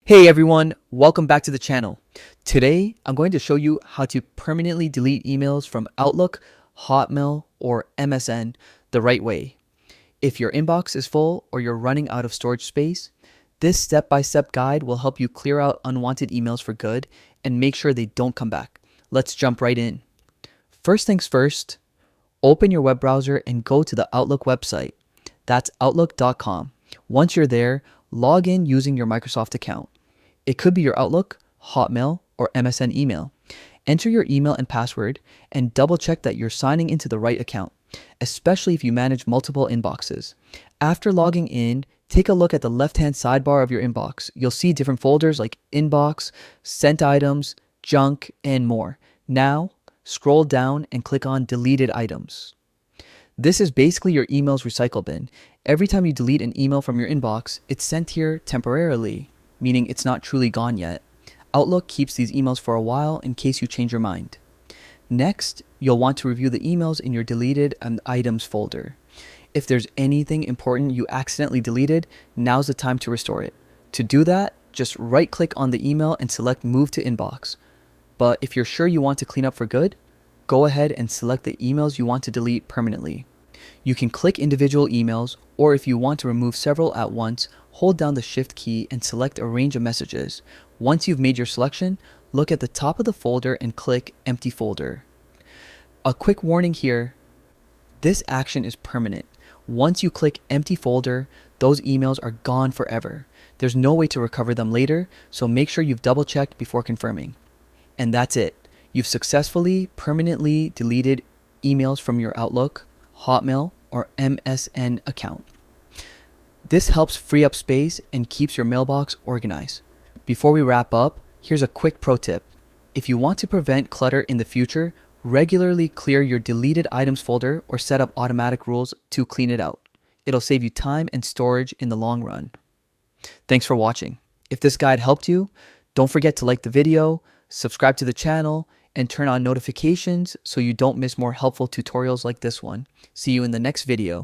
Hey everyone, welcome back to the channel. Today, I'm going to show you how to permanently delete emails from Outlook, Hotmail, or MSN the right way. If your inbox is full or you're running out of storage space, this step-by-step guide will help you clear out unwanted emails for good and make sure they don't come back. Let's jump right in. First things first, open your web browser and go to the Outlook website. That's outlook.com. Once you're there, log in using your Microsoft account. It could be your Outlook, Hotmail, or MSN email. Enter your email and password and double check that you're signing into the right account, especially if you manage multiple inboxes. After logging in, take a look at the left-hand sidebar of your inbox. You'll see different folders like Inbox, Sent Items, Junk, and more. Now, scroll down and click on Deleted Items. This is basically your email's recycle bin. Every time you delete an email from your inbox, it's sent here temporarily, meaning it's not truly gone yet. Outlook keeps these emails for a while in case you change your mind. Next, you'll want to review the emails in your deleted and items folder. If there's anything important you accidentally deleted, now's the time to restore it. To do that, just right-click on the email and select Move to Inbox. But if you're sure you want to clean up for good, go ahead and select the emails you want to delete permanently. You can click individual emails, or if you want to remove several at once, hold down the Shift key and select a range of messages. Once you've made your selection, look at the top of the folder and click Empty Folder. A quick warning here, this action is permanent. Once you click Empty Folder, those emails are gone forever. There's no way to recover them later, so make sure you've double-checked before confirming. And that's it. You've successfully permanently deleted emails from your Outlook, Hotmail, or MSN account. This helps free up space and keeps your mailbox organized. Before we wrap up, here's a quick pro tip. If you want to prevent clutter in the future, regularly clear your deleted items folder or set up automatic rules to clean it out. It'll save you time and storage in the long run. Thanks for watching. If this guide helped you, don't forget to like the video, subscribe to the channel, and turn on notifications so you don't miss more helpful tutorials like this one. See you in the next video.